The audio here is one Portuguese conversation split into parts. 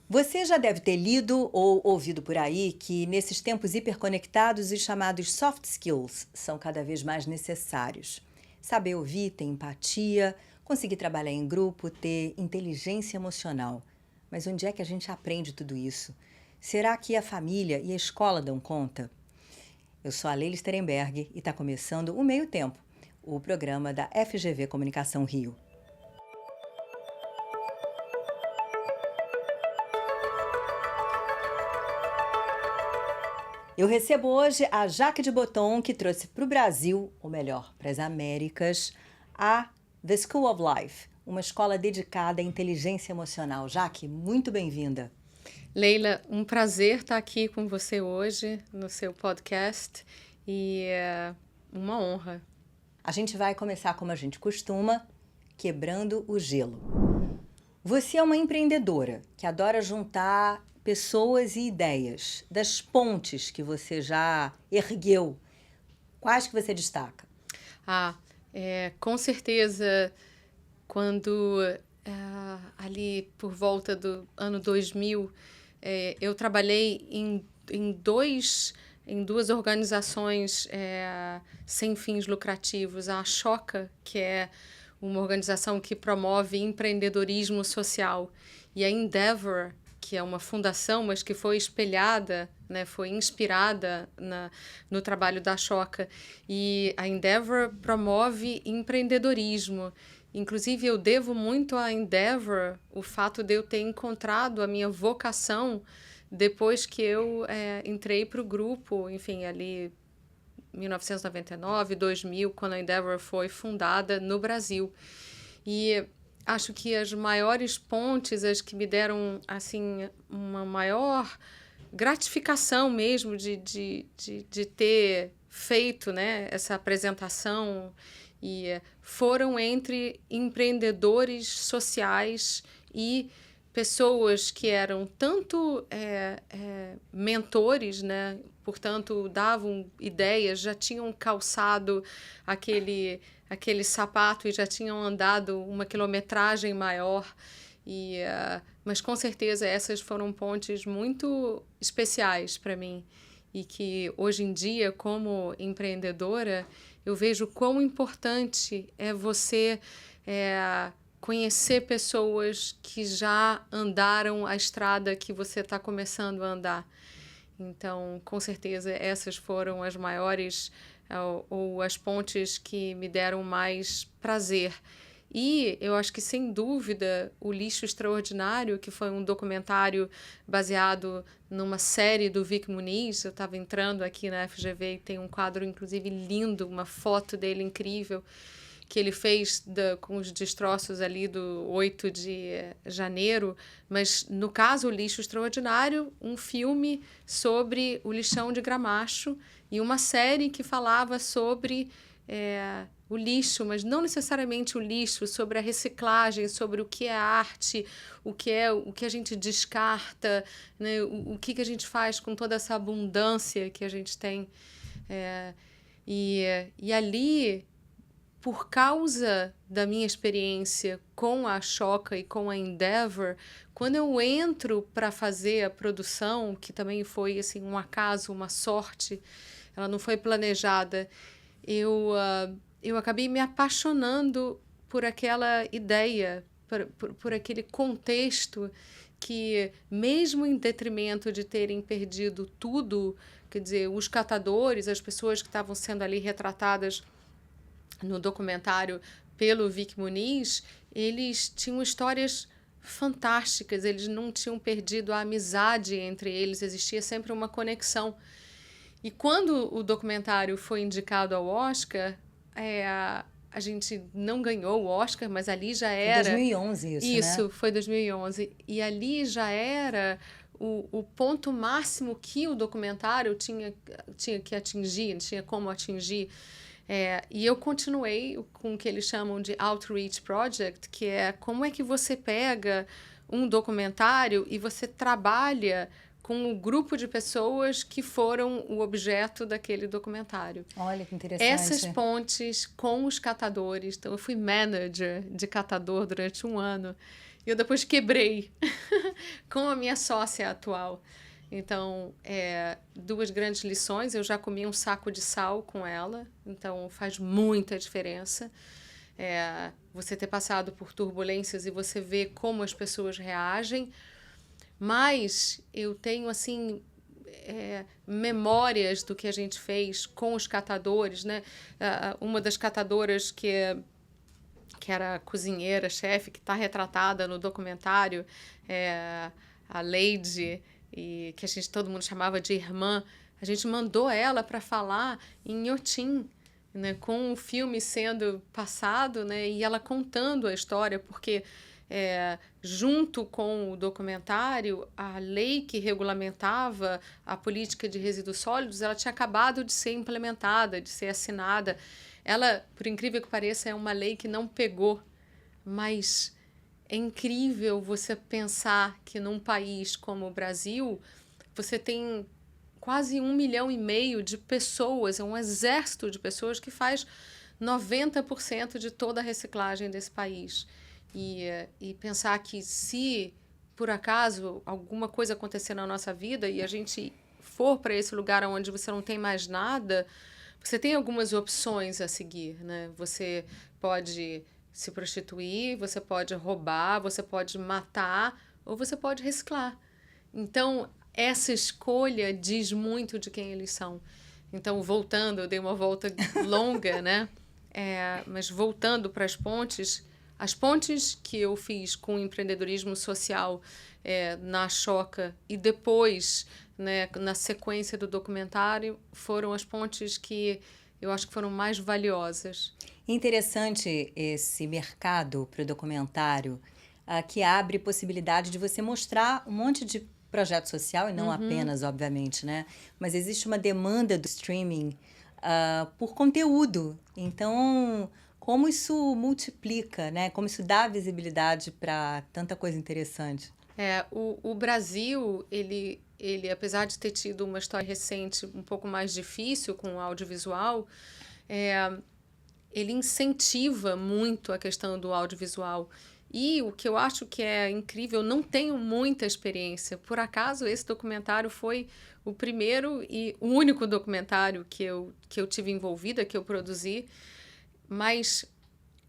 Você já deve ter lido ou ouvido por aí que, nesses tempos hiperconectados, os chamados soft skills são cada vez mais necessários. Saber ouvir, ter empatia, conseguir trabalhar em grupo, ter inteligência emocional. Mas onde é que a gente aprende tudo isso? Será que a família e a escola dão conta? Eu sou a Leila Sterenberg e está começando o Meio Tempo, o programa da FGV Comunicação Rio. Eu recebo hoje a Jaque de Botton, que trouxe para o Brasil, ou melhor, para as Américas, a The School of Life, uma escola dedicada à inteligência emocional. Jaque, muito bem-vinda. Leila, um prazer estar aqui com você hoje no seu podcast e é uma honra. A gente vai começar como a gente costuma, quebrando o gelo. Você é uma empreendedora que adora juntar pessoas e ideias. Das pontes que você já ergueu, quais que você destaca? Com certeza, quando ali por volta do ano 2000, eu trabalhei em duas organizações sem fins lucrativos. A Ashoka, que é uma organização que promove empreendedorismo social, e a Endeavor, que é uma fundação, mas que foi espelhada, né, foi inspirada no trabalho da Ashoka. E a Endeavor promove empreendedorismo. Inclusive, eu devo muito à Endeavor o fato de eu ter encontrado a minha vocação depois que eu entrei para o grupo, enfim, ali 1999, 2000, quando a Endeavor foi fundada no Brasil. E acho que as maiores pontes, as que me deram assim uma maior gratificação mesmo de ter feito, né, essa apresentação, e foram entre empreendedores sociais e pessoas que eram tanto mentores, né? Portanto, davam ideias, já tinham calçado aquele sapato e já tinham andado uma quilometragem maior. Mas com certeza essas foram pontes muito especiais para mim e que hoje em dia, como empreendedora, eu vejo quão importante é você conhecer pessoas que já andaram a estrada que você está começando a andar. Então, com certeza, essas foram as maiores ou as pontes que me deram mais prazer. E eu acho que, sem dúvida, O Lixo Extraordinário, que foi um documentário baseado numa série do Vic Muniz. Eu estava entrando aqui na FGV e tem um quadro, inclusive, lindo, uma foto dele incrível, que ele fez com os destroços ali do 8 de janeiro, mas, no caso, O Lixo Extraordinário, um filme sobre o lixão de Gramacho e uma série que falava sobre o lixo, mas não necessariamente o lixo, sobre a reciclagem, sobre o que é arte, o que a gente descarta, né, o que a gente faz com toda essa abundância que a gente tem. E ali, por causa da minha experiência com a Ashoka e com a Endeavor, quando eu entro para fazer a produção, que também foi assim, um acaso, uma sorte, ela não foi planejada, eu acabei me apaixonando por aquela ideia, por aquele contexto que, mesmo em detrimento de terem perdido tudo, quer dizer, os catadores, as pessoas que estavam sendo ali retratadas no documentário pelo Vic Muniz, eles tinham histórias fantásticas, eles não tinham perdido a amizade entre eles, existia sempre uma conexão. E quando o documentário foi indicado ao Oscar, a gente não ganhou o Oscar, mas ali já era... Foi 2011 isso, né? Isso, foi 2011. E ali já era o ponto máximo que o documentário tinha que atingir, tinha como atingir. E eu continuei com o que eles chamam de Outreach Project, que é como é que você pega um documentário e você trabalha com um grupo de pessoas que foram o objeto daquele documentário. Olha que interessante. Essas pontes com os catadores. Então, eu fui manager de catador durante um ano. eu depois quebrei com a minha sócia atual. Então, duas grandes lições. Eu já comi um saco de sal com ela, então faz muita diferença. Você ter passado por turbulências e você ver como as pessoas reagem. Mas eu tenho, assim, memórias do que a gente fez com os catadores, né? Uma das catadoras que era cozinheira, chefe, que está retratada no documentário, a Lady, e que todo mundo chamava de irmã. A gente mandou ela para falar em Inhotim, né, com o filme sendo passado, né, e ela contando a história, porque junto com o documentário, a lei que regulamentava a política de resíduos sólidos, ela tinha acabado de ser implementada, de ser assinada. Ela, por incrível que pareça, é uma lei que não pegou, mas é incrível você pensar que num país como o Brasil, você tem quase 1,5 milhão de pessoas, é um exército de pessoas que faz 90% de toda a reciclagem desse país. E pensar que se, por acaso, alguma coisa acontecer na nossa vida e a gente for para esse lugar onde você não tem mais nada, você tem algumas opções a seguir, né? Você pode se prostituir, você pode roubar, você pode matar ou você pode reciclar. Então, essa escolha diz muito de quem eles são. Então, voltando, eu dei uma volta longa, né? Mas voltando para as pontes que eu fiz com o empreendedorismo social na Choca e depois, né, na sequência do documentário, foram as pontes que eu acho que foram mais valiosas. Interessante esse mercado para o documentário, que abre possibilidade de você mostrar um monte de projeto social, e não apenas, obviamente, né? Mas existe uma demanda do streaming por conteúdo. Então, como isso multiplica, né? Como isso dá visibilidade para tanta coisa interessante. O Brasil, ele, apesar de ter tido uma história recente um pouco mais difícil com o audiovisual, ele incentiva muito a questão do audiovisual. E o que eu acho que é incrível, eu não tenho muita experiência. Por acaso, esse documentário foi o primeiro e o único documentário que eu tive envolvida, que eu produzi. Mas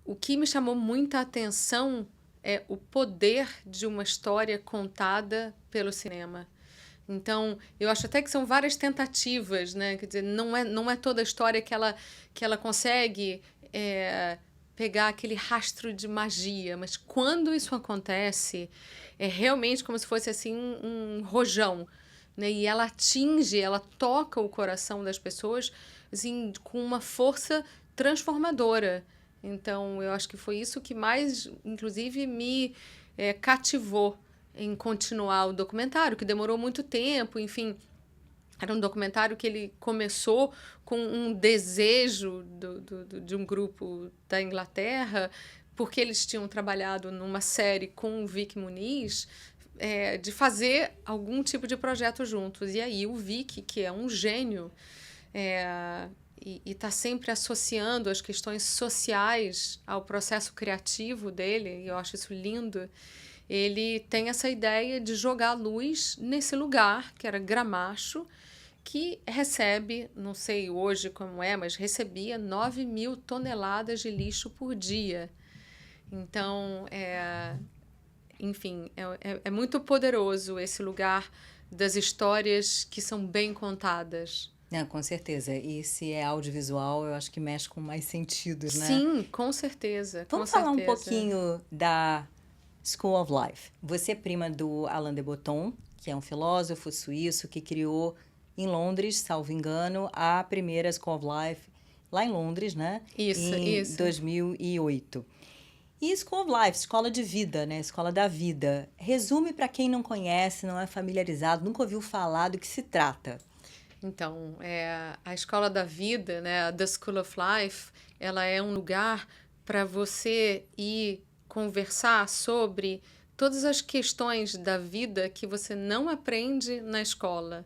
o que me chamou muita atenção é o poder de uma história contada pelo cinema. Então, eu acho até que são várias tentativas, né? Quer dizer, não é toda a história que ela consegue pegar aquele rastro de magia, mas quando isso acontece, é realmente como se fosse assim um rojão, né? E ela toca o coração das pessoas assim, com uma força transformadora. Então, eu acho que foi isso que mais, inclusive, me cativou em continuar o documentário, que demorou muito tempo, enfim. Era um documentário que ele começou com um desejo de um grupo da Inglaterra, porque eles tinham trabalhado numa série com o Vic Muniz, de fazer algum tipo de projeto juntos. E aí o Vic, que é um gênio, e está sempre associando as questões sociais ao processo criativo dele, e eu acho isso lindo. Ele tem essa ideia de jogar luz nesse lugar, que era Gramacho, que recebe, não sei hoje como mas recebia 9.000 toneladas de lixo por dia. Então, enfim, é muito poderoso esse lugar das histórias que são bem contadas. Com certeza. E se é audiovisual, eu acho que mexe com mais sentidos, né? Sim, com certeza. Vamos falar um pouquinho da School of Life. Você é prima do Alain de Botton, que é um filósofo suíço que criou em Londres, salvo engano, a primeira School of Life lá em Londres, né? Em 2008. E School of Life, escola de vida, né? Escola da vida. Resume para quem não conhece, não é familiarizado, nunca ouviu falar do que se trata. Então, a Escola da Vida, né, The School of Life, ela é um lugar para você ir conversar sobre todas as questões da vida que você não aprende na escola.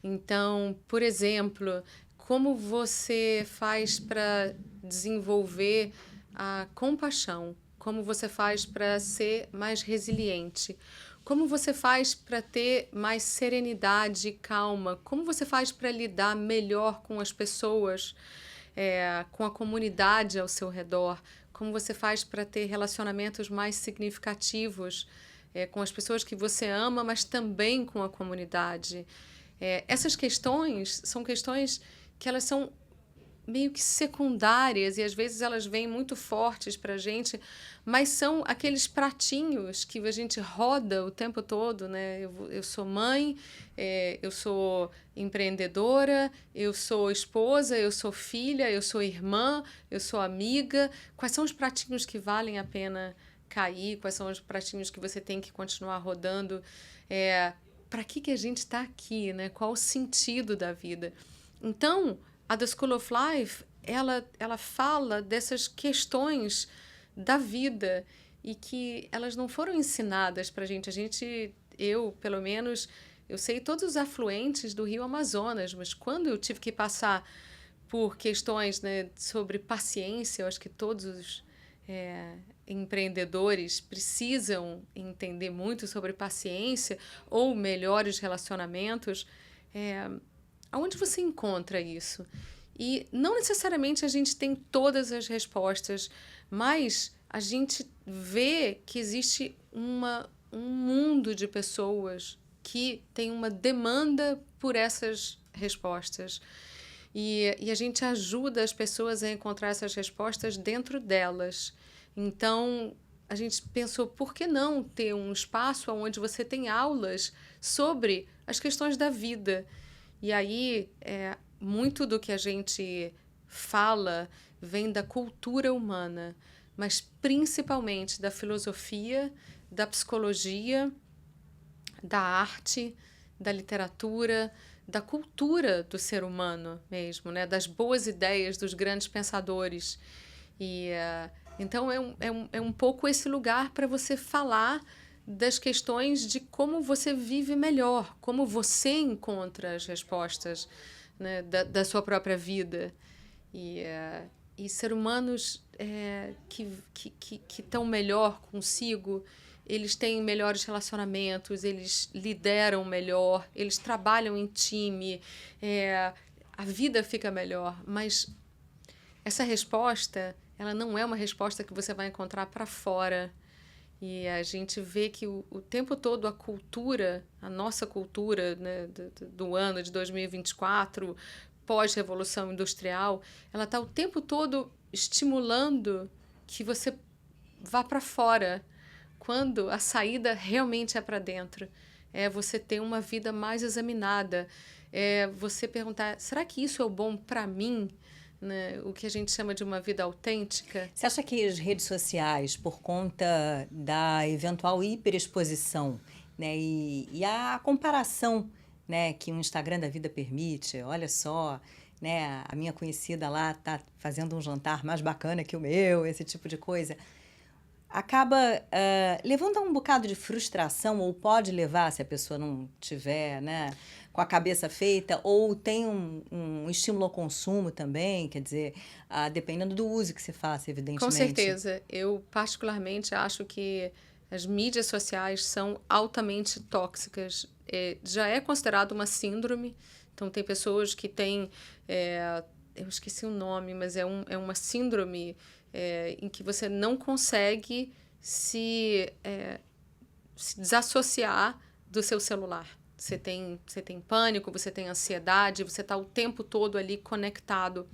Então, por exemplo, como você faz para desenvolver a compaixão? Como você faz para ser mais resiliente? Como você faz para ter mais serenidade e calma? Como você faz para lidar melhor com as pessoas, com a comunidade ao seu redor? Como você faz para ter relacionamentos mais significativos, com as pessoas que você ama, mas também com a comunidade? Essas questões são questões que elas são meio que secundárias e às vezes elas vêm muito fortes para a gente, mas são aqueles pratinhos que a gente roda o tempo todo, né? Eu sou mãe, eu sou empreendedora, eu sou esposa, eu sou filha, eu sou irmã, eu sou amiga. Quais são os pratinhos que valem a pena cair? Quais são os pratinhos que você tem que continuar rodando? Para que a gente está aqui, né? Qual o sentido da vida? Então, a The School of Life, ela fala dessas questões da vida e que elas não foram ensinadas para a gente. Eu, pelo menos, eu sei todos os afluentes do Rio Amazonas, mas quando eu tive que passar por questões, né, sobre paciência, eu acho que todos os empreendedores precisam entender muito sobre paciência ou melhores relacionamentos. Aonde você encontra isso? E não necessariamente a gente tem todas as respostas, mas a gente vê que existe um mundo de pessoas que tem uma demanda por essas respostas. E a gente ajuda as pessoas a encontrar essas respostas dentro delas. Então, a gente pensou, por que não ter um espaço onde você tem aulas sobre as questões da vida? E aí, muito do que a gente fala vem da cultura humana, mas principalmente da filosofia, da psicologia, da arte, da literatura, da cultura do ser humano mesmo, né? Das boas ideias dos grandes pensadores. Então, é um pouco esse lugar para você falar das questões de como você vive melhor, como você encontra as respostas, né, da sua própria vida. E ser humanos que estão melhor consigo, eles têm melhores relacionamentos, eles lideram melhor, eles trabalham em time, a vida fica melhor. Mas essa resposta, ela não é uma resposta que você vai encontrar para fora. E a gente vê que o tempo todo a cultura, a nossa cultura, né, do ano de 2024, pós-revolução industrial, ela está o tempo todo estimulando que você vá para fora, quando a saída realmente é para dentro. É você ter uma vida mais examinada. É você perguntar, será que isso é o bom para mim? Né, o que a gente chama de uma vida autêntica. Você acha que as redes sociais, por conta da eventual hiperexposição, né, e a comparação, né, que o Instagram da vida permite, olha só, né, a minha conhecida lá tá fazendo um jantar mais bacana que o meu, esse tipo de coisa, acaba levando a um bocado de frustração, ou pode levar, se a pessoa não tiver, né, com a cabeça feita, ou tem um estímulo ao consumo também, quer dizer, dependendo do uso que se faça, evidentemente. Com certeza. Eu, particularmente, acho que as mídias sociais são altamente tóxicas. Já é considerado uma síndrome. Então, tem pessoas que têm... eu esqueci o nome, mas é uma síndrome em que você não consegue se desassociar do seu celular. Você tem pânico, você tem ansiedade, você está o tempo todo ali conectado.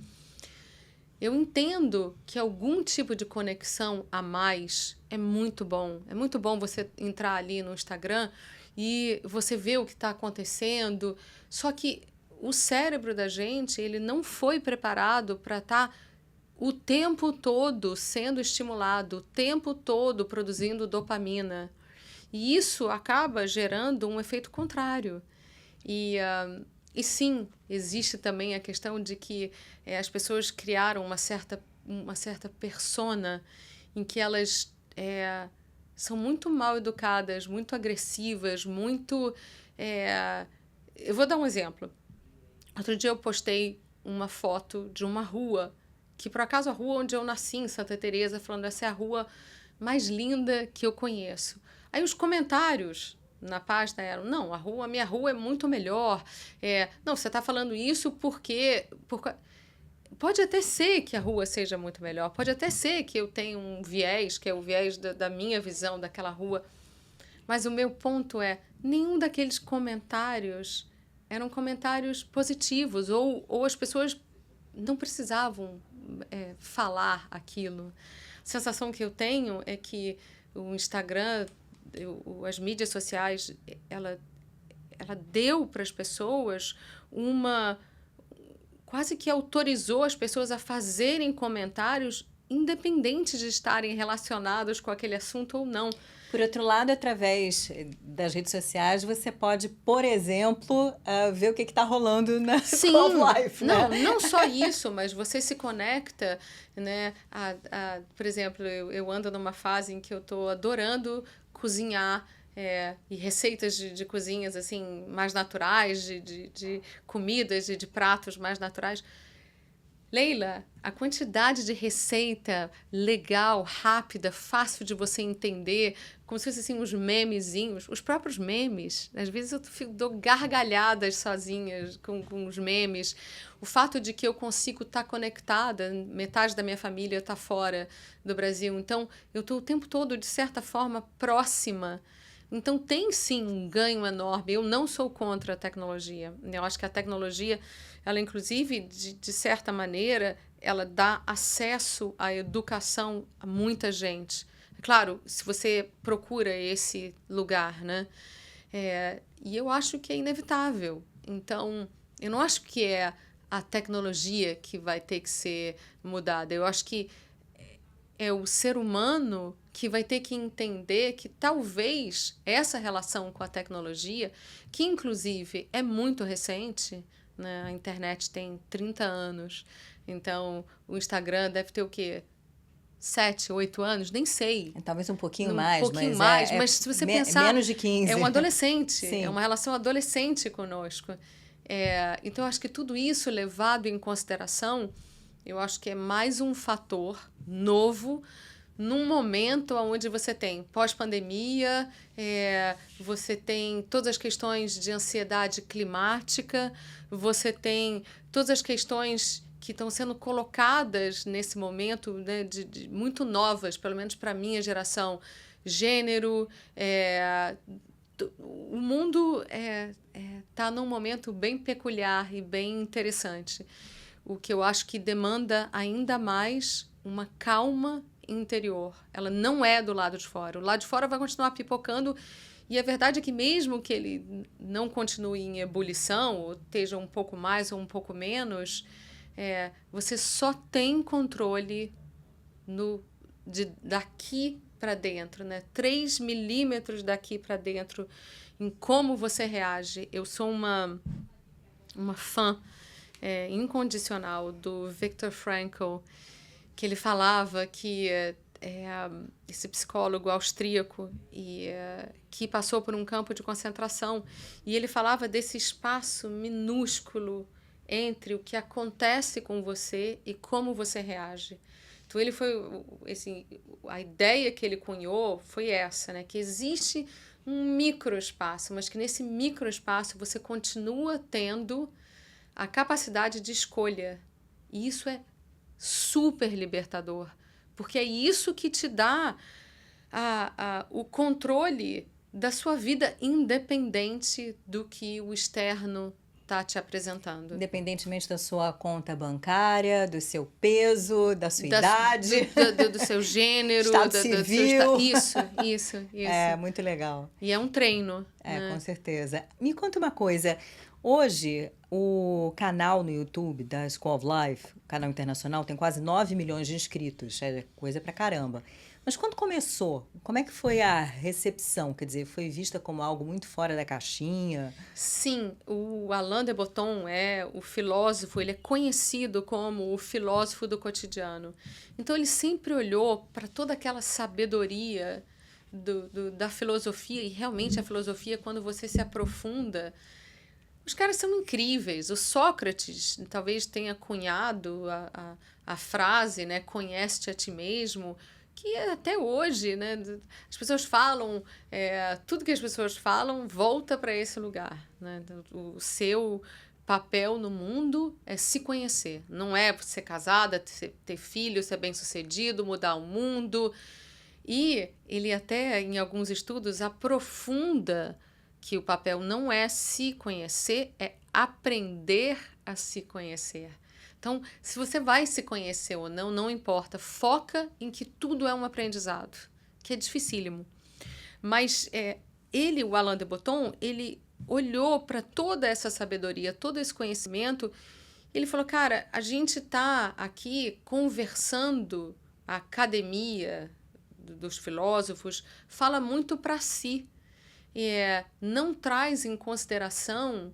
Eu entendo que algum tipo de conexão a mais é muito bom. É muito bom você entrar ali no Instagram e você ver o que está acontecendo. Só que o cérebro da gente, ele não foi preparado para estar o tempo todo sendo estimulado, o tempo todo produzindo dopamina. E isso acaba gerando um efeito contrário. E sim, existe também a questão de que as pessoas criaram uma certa persona em que elas são muito mal educadas, muito agressivas, muito... Eu vou dar um exemplo. Outro dia eu postei uma foto de uma rua, que por acaso a rua onde eu nasci, em Santa Teresa, falando essa é a rua mais linda que eu conheço. Aí os comentários na página eram, não, a minha rua é muito melhor. Não, você está falando isso porque... Pode até ser que a rua seja muito melhor, pode até ser que eu tenha um viés, que é o viés da minha visão daquela rua, mas o meu ponto é, nenhum daqueles comentários eram comentários positivos, ou as pessoas não precisavam falar aquilo. A sensação que eu tenho é que o Instagram, as mídias sociais, ela deu para as pessoas quase que autorizou as pessoas a fazerem comentários independente de estarem relacionados com aquele assunto ou não. Por outro lado, através das redes sociais, você pode, por exemplo, ver o que está rolando na School of Life, né? Não só isso, mas você se conecta, né? Por exemplo, eu ando numa fase em que eu estou adorando cozinhar, e receitas de cozinhas assim mais naturais, de comidas e de pratos mais naturais. Leila, a quantidade de receita legal, rápida, fácil de você entender, como se fossem assim, uns memezinhos, os próprios memes. Às vezes eu dou gargalhadas sozinhas com os memes. O fato de que eu consigo estar conectada, metade da minha família está fora do Brasil, então eu estou o tempo todo, de certa forma, próxima. Então tem sim um ganho enorme. Eu não sou contra a tecnologia. Eu acho que a tecnologia, ela inclusive, de certa maneira, ela dá acesso à educação a muita gente. Claro, se você procura esse lugar, né? E eu acho que é inevitável. Então, eu não acho que é a tecnologia que vai ter que ser mudada. Eu acho que é o ser humano que vai ter que entender que talvez essa relação com a tecnologia, que inclusive é muito recente, né? A internet tem 30 anos, então o Instagram deve ter o quê? 7, 8 anos? Nem sei. Talvez um pouquinho mais, mas se você pensar... menos de 15. É um adolescente, Sim. É uma relação adolescente conosco. Então, eu acho que tudo isso levado em consideração, eu acho que é mais um fator novo num momento onde você tem pós-pandemia, você tem todas as questões de ansiedade climática, você tem todas as questões que estão sendo colocadas nesse momento, né, de muito novas, pelo menos para a minha geração, gênero, o mundo está num momento bem peculiar e bem interessante, o que eu acho que demanda ainda mais uma calma interior. Ela não é do lado de fora. O lado de fora vai continuar pipocando, e a verdade é que mesmo que ele não continue em ebulição, ou esteja um pouco mais ou um pouco menos, você só tem controle daqui para dentro, né? 3 milímetros daqui para dentro, em como você reage. Eu sou uma fã incondicional do Viktor Frankl, que ele falava que esse psicólogo austríaco que passou por um campo de concentração, e ele falava desse espaço minúsculo entre o que acontece com você e como você reage. Então ele foi a ideia que ele cunhou foi essa, né? Que existe um microespaço, mas que nesse microespaço você continua tendo a capacidade de escolha. E isso é super libertador, porque é isso que te dá o controle da sua vida, independente do que o externo está te apresentando. Independentemente da sua conta bancária, do seu peso, da sua idade. Do seu gênero. Estado civil. Isso. É, muito legal. E é um treino. Né? Com certeza. Me conta uma coisa. Hoje, o canal no YouTube da School of Life, o canal internacional, tem quase 9 milhões de inscritos. É coisa pra caramba. Mas quando começou, como é que foi a recepção? Quer dizer, foi vista como algo muito fora da caixinha? Sim, o Alain de Botton o filósofo, ele é conhecido como o filósofo do cotidiano. Então, ele sempre olhou para toda aquela sabedoria da filosofia, e realmente a filosofia, quando você se aprofunda, os caras são incríveis. O Sócrates talvez tenha cunhado a frase, né, conhece-te a ti mesmo. que até hoje, né, as pessoas falam, tudo que as pessoas falam volta para esse lugar, né? O seu papel no mundo é se conhecer, não é ser casada, ter filho, ser bem-sucedido, mudar o mundo. E ele até, em alguns estudos, aprofunda que o papel não é se conhecer, é aprender a se conhecer. Então, se você vai se conhecer ou não, não importa. Foca em que tudo é um aprendizado, que é dificílimo. Mas ele, o Alain de Botton, ele olhou para toda essa sabedoria, todo esse conhecimento, ele falou, cara, a gente está aqui conversando, a academia dos filósofos fala muito para si, não traz em consideração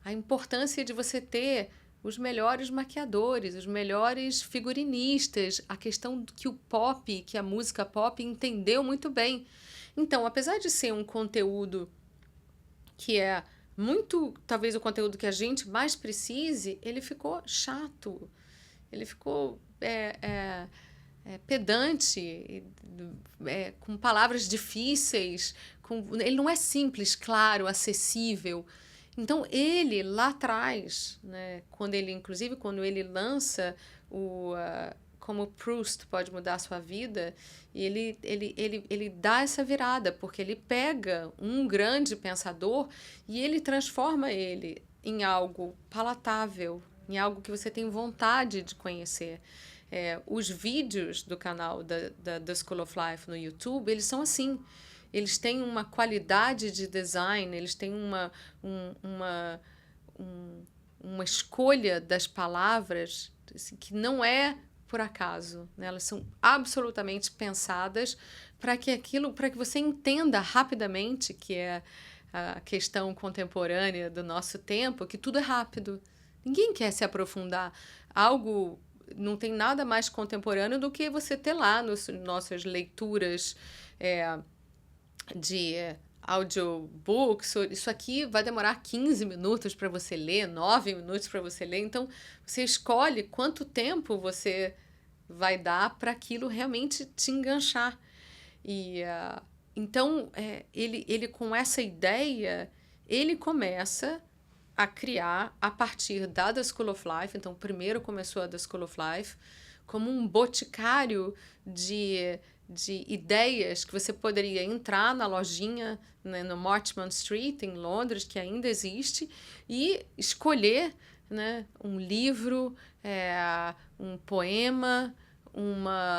a importância de você ter os melhores maquiadores, os melhores figurinistas, a questão que o pop, que a música pop entendeu muito bem. Então, apesar de ser um conteúdo que é muito, talvez o conteúdo que a gente mais precise, ele ficou chato, ele ficou pedante, com palavras difíceis, ele não é simples, claro, acessível. Então, ele, lá atrás, né, quando ele lança como Proust pode mudar a sua vida, ele dá essa virada, porque ele pega um grande pensador e ele transforma ele em algo palatável, em algo que você tem vontade de conhecer. Os vídeos do canal da School of Life no YouTube, eles são assim. Eles têm uma qualidade de design, eles têm uma escolha das palavras assim, que não é por acaso, né? Elas são absolutamente pensadas para que você entenda rapidamente, que é a questão contemporânea do nosso tempo, que tudo é rápido. Ninguém quer se aprofundar. Não tem nada mais contemporâneo do que você ter lá nossas leituras de audiobooks. Isso aqui vai demorar 15 minutos para você ler, 9 minutos para você ler. Então, você escolhe quanto tempo você vai dar para aquilo realmente te enganchar. Então, ele com essa ideia, ele começa a criar a partir da The School of Life. Então, primeiro começou a The School of Life como um boticário de ideias que você poderia entrar na lojinha, né, no Mortimer Street, em Londres, que ainda existe, e escolher, né, um livro, um poema,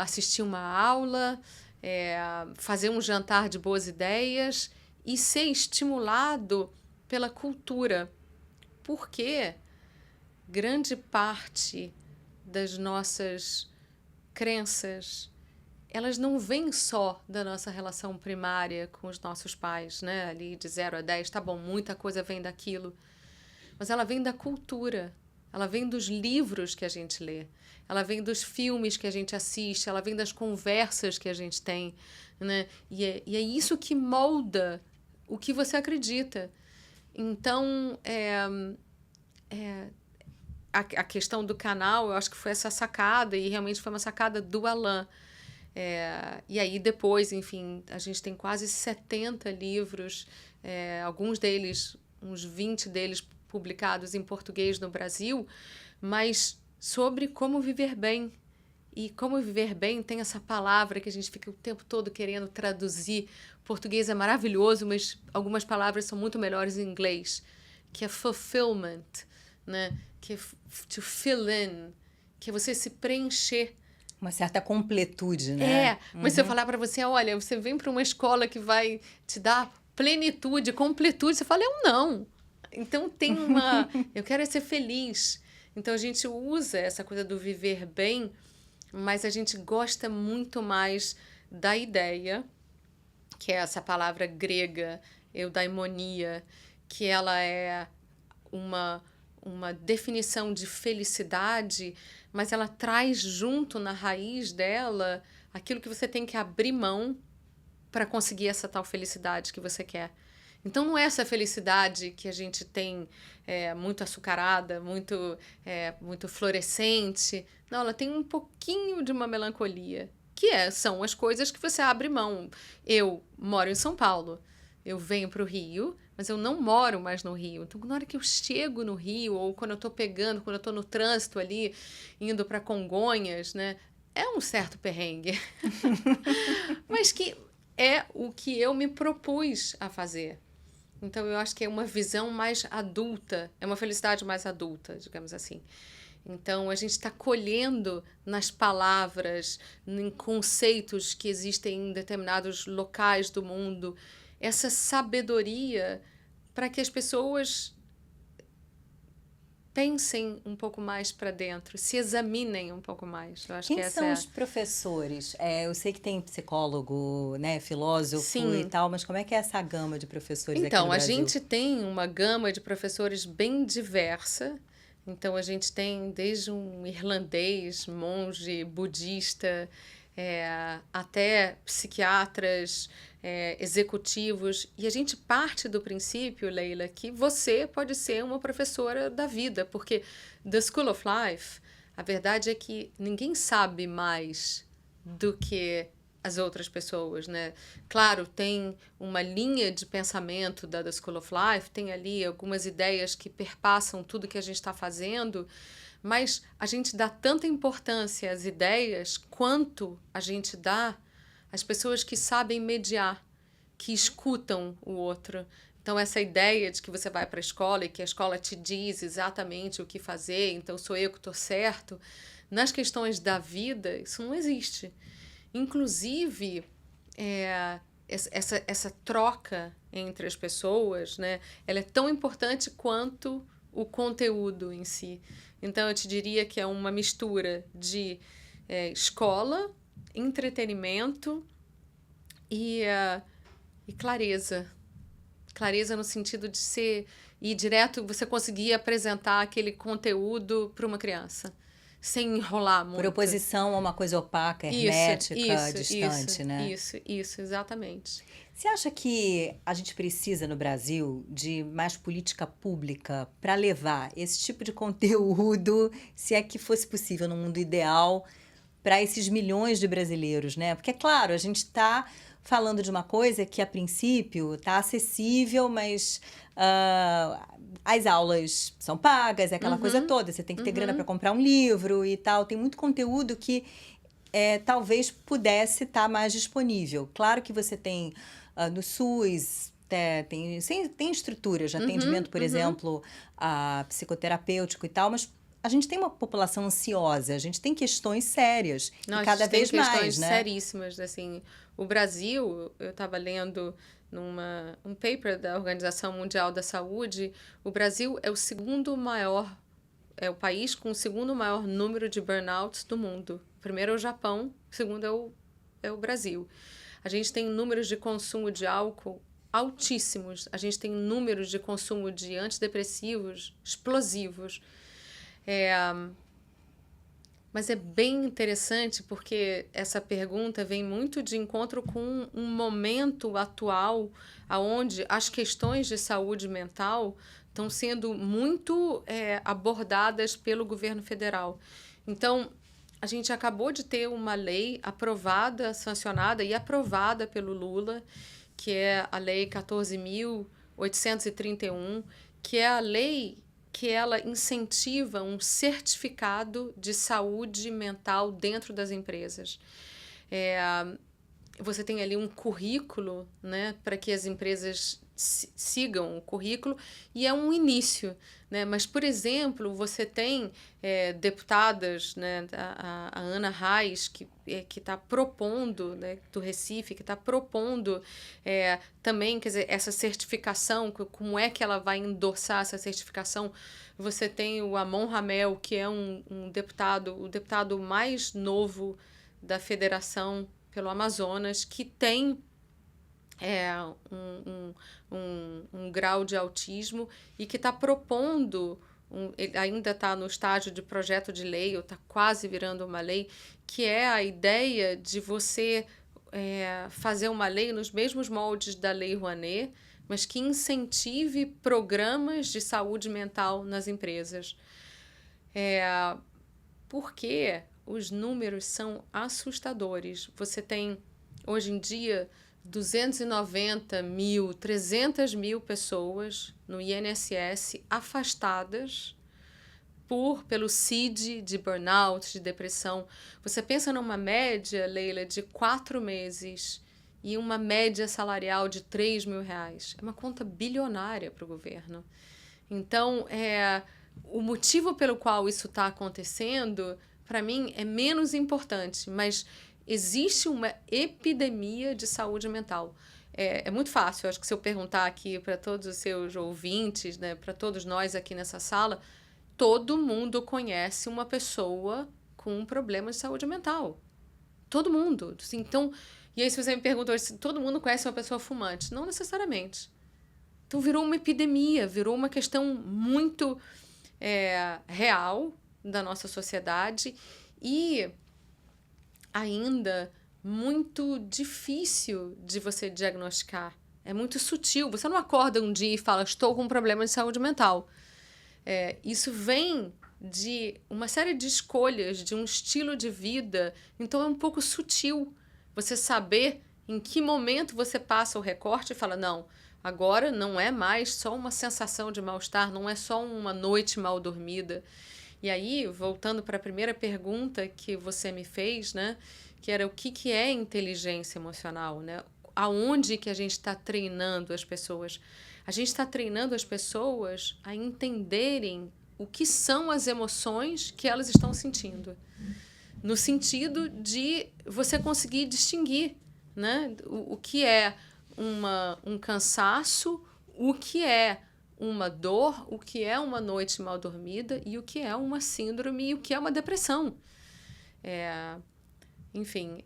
assistir uma aula, fazer um jantar de boas ideias e ser estimulado pela cultura. Porque grande parte das nossas crenças, elas não vêm só da nossa relação primária com os nossos pais, né? Ali de 0 a 10, tá bom, muita coisa vem daquilo. Mas ela vem da cultura, ela vem dos livros que a gente lê, ela vem dos filmes que a gente assiste, ela vem das conversas que a gente tem, né? E é isso que molda o que você acredita. Então, a questão do canal, eu acho que foi essa sacada, e realmente foi uma sacada do Alain. E aí depois, enfim, a gente tem quase 70 livros, alguns deles, uns 20 deles publicados em português no Brasil, mas sobre como viver bem. E como viver bem tem essa palavra que a gente fica o tempo todo querendo traduzir. O português é maravilhoso, mas algumas palavras são muito melhores em inglês, que é fulfillment, né? Que é to fill in, que é você se preencher. Uma certa completude, né? Mas se eu falar para você, olha, você vem para uma escola que vai te dar plenitude, completude, você fala, eu não. Então tem eu quero ser feliz. Então a gente usa essa coisa do viver bem, mas a gente gosta muito mais da ideia, que é essa palavra grega, eudaimonia, que ela é uma definição de felicidade, mas ela traz junto na raiz dela aquilo que você tem que abrir mão para conseguir essa tal felicidade que você quer. Então, não é essa felicidade que a gente tem muito açucarada, muito fluorescente. Não, ela tem um pouquinho de uma melancolia, são as coisas que você abre mão. Eu moro em São Paulo, eu venho para o Rio, mas eu não moro mais no Rio. Então, na hora que eu chego no Rio, ou quando eu estou quando eu estou no trânsito ali, indo para Congonhas, né, é um certo perrengue. Mas que é o que eu me propus a fazer. Então, eu acho que é uma visão mais adulta, é uma felicidade mais adulta, digamos assim. Então, a gente está colhendo nas palavras, em conceitos que existem em determinados locais do mundo, essa sabedoria para que as pessoas pensem um pouco mais para dentro, se examinem um pouco mais. Eu acho Quem que essa são os professores? Eu sei que tem psicólogo, né, filósofo e Sim. tal, mas como é que é essa gama de professores aqui no Então, a Brasil? gente tem uma gama de professores bem diversa. Então, a gente tem desde um irlandês, monge, budista, até psiquiatras, executivos. E a gente parte do princípio, Leila, que você pode ser uma professora da vida, porque The School of Life, a verdade é que ninguém sabe mais do que as outras pessoas, né? Claro, tem uma linha de pensamento da School of Life, tem ali algumas ideias que perpassam tudo que a gente está fazendo, mas a gente dá tanta importância às ideias quanto a gente dá às pessoas que sabem mediar, que escutam o outro. Então, essa ideia de que você vai para a escola e que a escola te diz exatamente o que fazer, então sou eu que estou certo, nas questões da vida, isso não existe. Inclusive, essa troca entre as pessoas, né, ela é tão importante quanto o conteúdo em si. Então, eu te diria que é uma mistura de escola, entretenimento e clareza. Clareza no sentido de ir direto, você conseguir apresentar aquele conteúdo para uma criança, sem enrolar muito. Por oposição a uma coisa opaca, hermética, distante, né? Isso, exatamente. Você acha que a gente precisa no Brasil de mais política pública para levar esse tipo de conteúdo, se é que fosse possível no mundo ideal, para esses milhões de brasileiros, né? Porque, é claro, a gente está falando de uma coisa que, a princípio, está acessível, mas as aulas são pagas, é aquela coisa toda. Você tem que ter grana para comprar um livro e tal. Tem muito conteúdo que talvez pudesse estar mais disponível. Claro que você tem no SUS, tem estrutura de atendimento, por exemplo, psicoterapêutico e tal, mas a gente tem uma população ansiosa, a gente tem questões sérias, Não, e cada vez mais, né? questões seríssimas, assim. O Brasil, eu estava lendo um paper da Organização Mundial da Saúde, o Brasil é o país com o segundo maior número de burnouts do mundo. O primeiro é o Japão, o segundo é o Brasil. A gente tem números de consumo de álcool altíssimos, a gente tem números de consumo de antidepressivos explosivos. Mas é bem interessante porque essa pergunta vem muito de encontro com um momento atual onde as questões de saúde mental estão sendo muito abordadas pelo governo federal. Então, a gente acabou de ter uma lei aprovada, sancionada e aprovada pelo Lula, que é a Lei 14.831, que é a lei que ela incentiva um certificado de saúde mental dentro das empresas. Você tem ali um currículo, né, para que as empresas sigam o currículo, e é um início, né? Mas, por exemplo, você tem deputadas, né, a Ana Reis, que está propondo, né, do Recife, que está propondo também, quer dizer, essa certificação, como é que ela vai endossar essa certificação. Você tem o Amon Ramel, que é o deputado mais novo da federação pelo Amazonas, que tem um grau de autismo e que está propondo, ele ainda está no estágio de projeto de lei, ou está quase virando uma lei, que é a ideia de você fazer uma lei nos mesmos moldes da Lei Rouanet, mas que incentive programas de saúde mental nas empresas. Porque os números são assustadores. Você tem, hoje em dia, 290 mil, 300 mil pessoas no INSS afastadas pelo CID, de burnout, de depressão. Você pensa numa média, Leila, de 4 meses e uma média salarial de R$ 3.000. É uma conta bilionária para o governo. Então, o motivo pelo qual isso está acontecendo, para mim, é menos importante, mas existe uma epidemia de saúde mental. É muito fácil, acho que se eu perguntar aqui para todos os seus ouvintes, né, para todos nós aqui nessa sala, todo mundo conhece uma pessoa com um problema de saúde mental. Todo mundo. Então, e aí se você me pergunta se todo mundo conhece uma pessoa fumante, não necessariamente. Então virou uma epidemia, virou uma questão muito real da nossa sociedade e ainda muito difícil de você diagnosticar. É muito sutil. Você não acorda um dia e fala, estou com um problema de saúde mental. Isso vem de uma série de escolhas, de um estilo de vida, então é um pouco sutil você saber em que momento você passa o recorte e fala, não, agora não é mais só uma sensação de mal-estar, não é só uma noite mal dormida. E aí, voltando para a primeira pergunta que você me fez, né, que era o que é inteligência emocional, né? Aonde que a gente está treinando as pessoas? A gente está treinando as pessoas a entenderem o que são as emoções que elas estão sentindo. No sentido de você conseguir distinguir, né, o que é um cansaço, o que é uma dor, o que é uma noite mal dormida e o que é uma síndrome e o que é uma depressão. Enfim,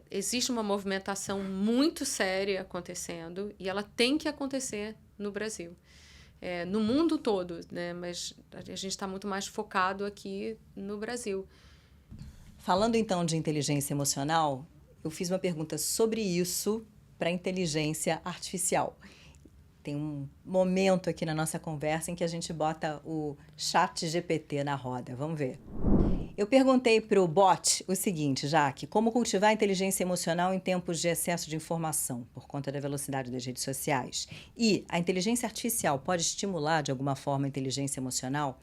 existe uma movimentação muito séria acontecendo e ela tem que acontecer no Brasil. No mundo todo, né? Mas a gente está muito mais focado aqui no Brasil. Falando então de inteligência emocional, eu fiz uma pergunta sobre isso para a inteligência artificial. Tem um momento aqui na nossa conversa em que a gente bota o ChatGPT na roda. Vamos ver. Eu perguntei para o bot o seguinte, Jaque, como cultivar a inteligência emocional em tempos de excesso de informação, por conta da velocidade das redes sociais? E a inteligência artificial pode estimular de alguma forma a inteligência emocional?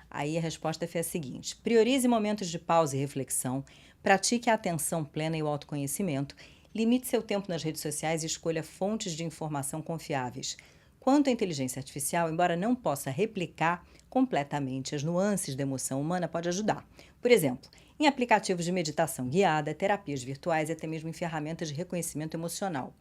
Aí a resposta foi a seguinte: priorize momentos de pausa e reflexão, pratique a atenção plena e o autoconhecimento, limite seu tempo nas redes sociais e escolha fontes de informação confiáveis. Quanto à inteligência artificial, embora não possa replicar completamente as nuances da emoção humana, pode ajudar. Por exemplo, em aplicativos de meditação guiada, terapias virtuais e até mesmo em ferramentas de reconhecimento emocional.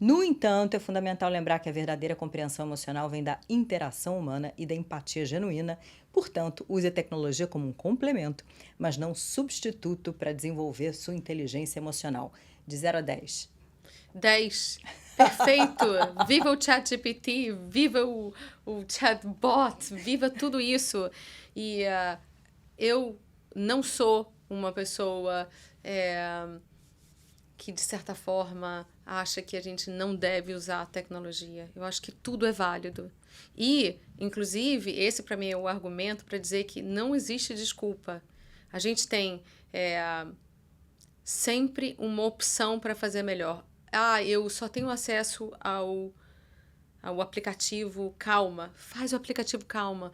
No entanto, é fundamental lembrar que a verdadeira compreensão emocional vem da interação humana e da empatia genuína. Portanto, use a tecnologia como um complemento, mas não substituto para desenvolver sua inteligência emocional. De 0 a 10. 10. Perfeito! Viva o ChatGPT, viva o chatbot, viva tudo isso. E eu não sou uma pessoa que, de certa forma, acha que a gente não deve usar a tecnologia. Eu acho que tudo é válido. E, inclusive, esse para mim é o argumento para dizer que não existe desculpa. A gente tem sempre uma opção para fazer melhor. Eu só tenho acesso ao aplicativo Calma. Faz o aplicativo Calma.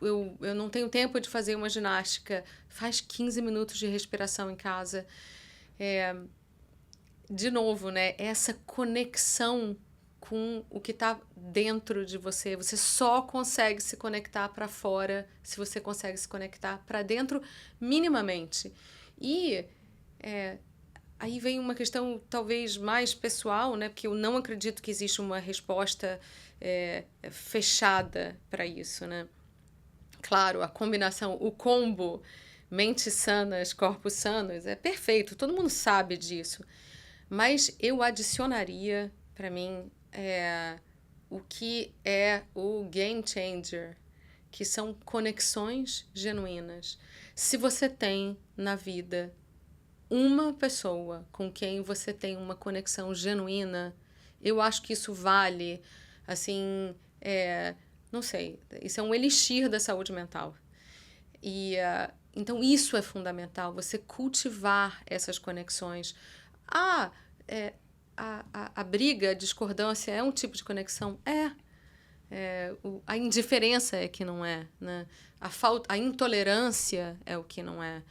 Eu não tenho tempo de fazer uma ginástica. Faz 15 minutos de respiração em casa. De novo, né? Essa conexão com o que está dentro de você. Você só consegue se conectar para fora se você consegue se conectar para dentro minimamente. E aí vem uma questão talvez mais pessoal, né? Porque eu não acredito que existe uma resposta fechada para isso, né? Claro, a combinação, o combo mentes sanas, corpos sanos é perfeito, todo mundo sabe disso. Mas eu adicionaria, para mim, o que é o game changer, que são conexões genuínas. Se você tem na vida uma pessoa com quem você tem uma conexão genuína, Eu acho que isso vale, assim, não sei, isso é um elixir da saúde mental. E então isso é fundamental, você cultivar essas conexões. A briga, a discordância é um tipo de conexão? A indiferença é que não é, né? A intolerância é o que não é.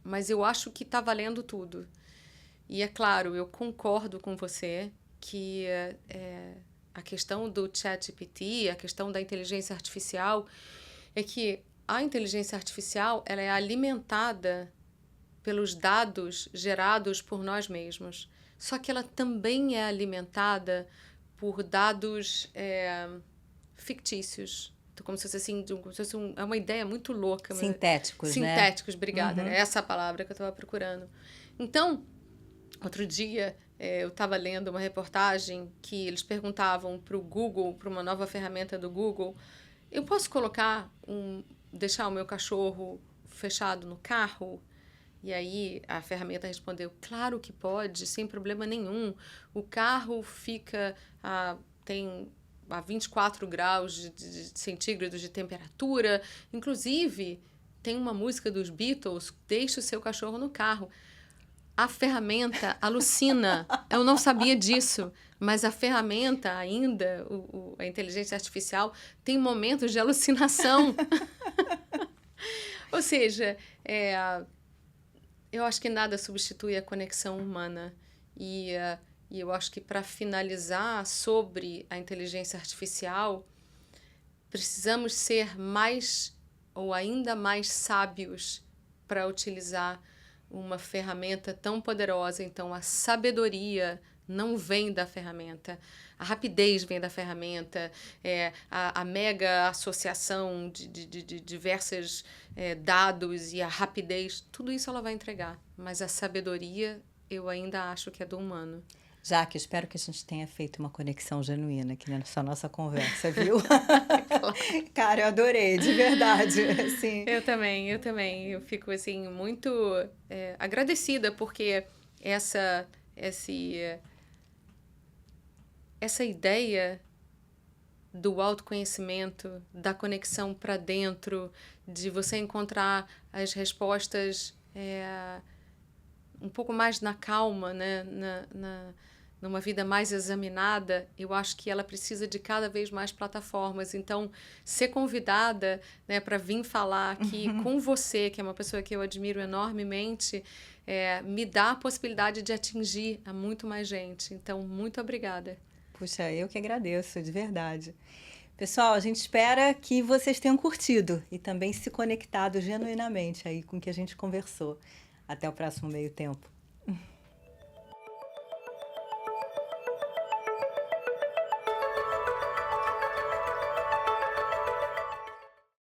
Mas eu acho que está valendo tudo. E é claro, eu concordo com você que a questão do ChatGPT, a questão da inteligência artificial, é que a inteligência artificial ela é alimentada pelos dados gerados por nós mesmos. Só que ela também é alimentada por dados fictícios. Então, como se fosse assim, é uma ideia muito louca. Sintéticos, né? Sintéticos, obrigada. Era essa a palavra que eu estava procurando. Então, outro dia, eu estava lendo uma reportagem que eles perguntavam para o Google, para uma nova ferramenta do Google, eu posso deixar o meu cachorro fechado no carro? E aí a ferramenta respondeu, claro que pode, sem problema nenhum. O carro tem a 24 graus de centígrados de temperatura. Inclusive, tem uma música dos Beatles, Deixe o seu cachorro no carro. A ferramenta alucina. Eu não sabia disso, mas a ferramenta ainda, a inteligência artificial, tem momentos de alucinação. Ou seja, eu acho que nada substitui a conexão humana. E eu acho que para finalizar sobre a inteligência artificial, precisamos ser mais ou ainda mais sábios para utilizar uma ferramenta tão poderosa. Então, a sabedoria não vem da ferramenta, a rapidez vem da ferramenta, a mega associação de diversos dados e a rapidez, tudo isso ela vai entregar, mas a sabedoria eu ainda acho que é do humano. Jaque, espero que a gente tenha feito uma conexão genuína aqui nessa nossa conversa, viu? Claro. Cara, eu adorei, de verdade. Assim. Eu também. Eu fico assim muito agradecida porque essa ideia do autoconhecimento, da conexão para dentro, de você encontrar as respostas um pouco mais na calma, né? Numa vida mais examinada, eu acho que ela precisa de cada vez mais plataformas. Então, ser convidada, né, para vir falar aqui com você, que é uma pessoa que eu admiro enormemente, me dá a possibilidade de atingir a muito mais gente. Então, muito obrigada. Puxa, eu que agradeço, de verdade. Pessoal, a gente espera que vocês tenham curtido e também se conectado genuinamente aí com o que a gente conversou. Até o próximo Meio Tempo.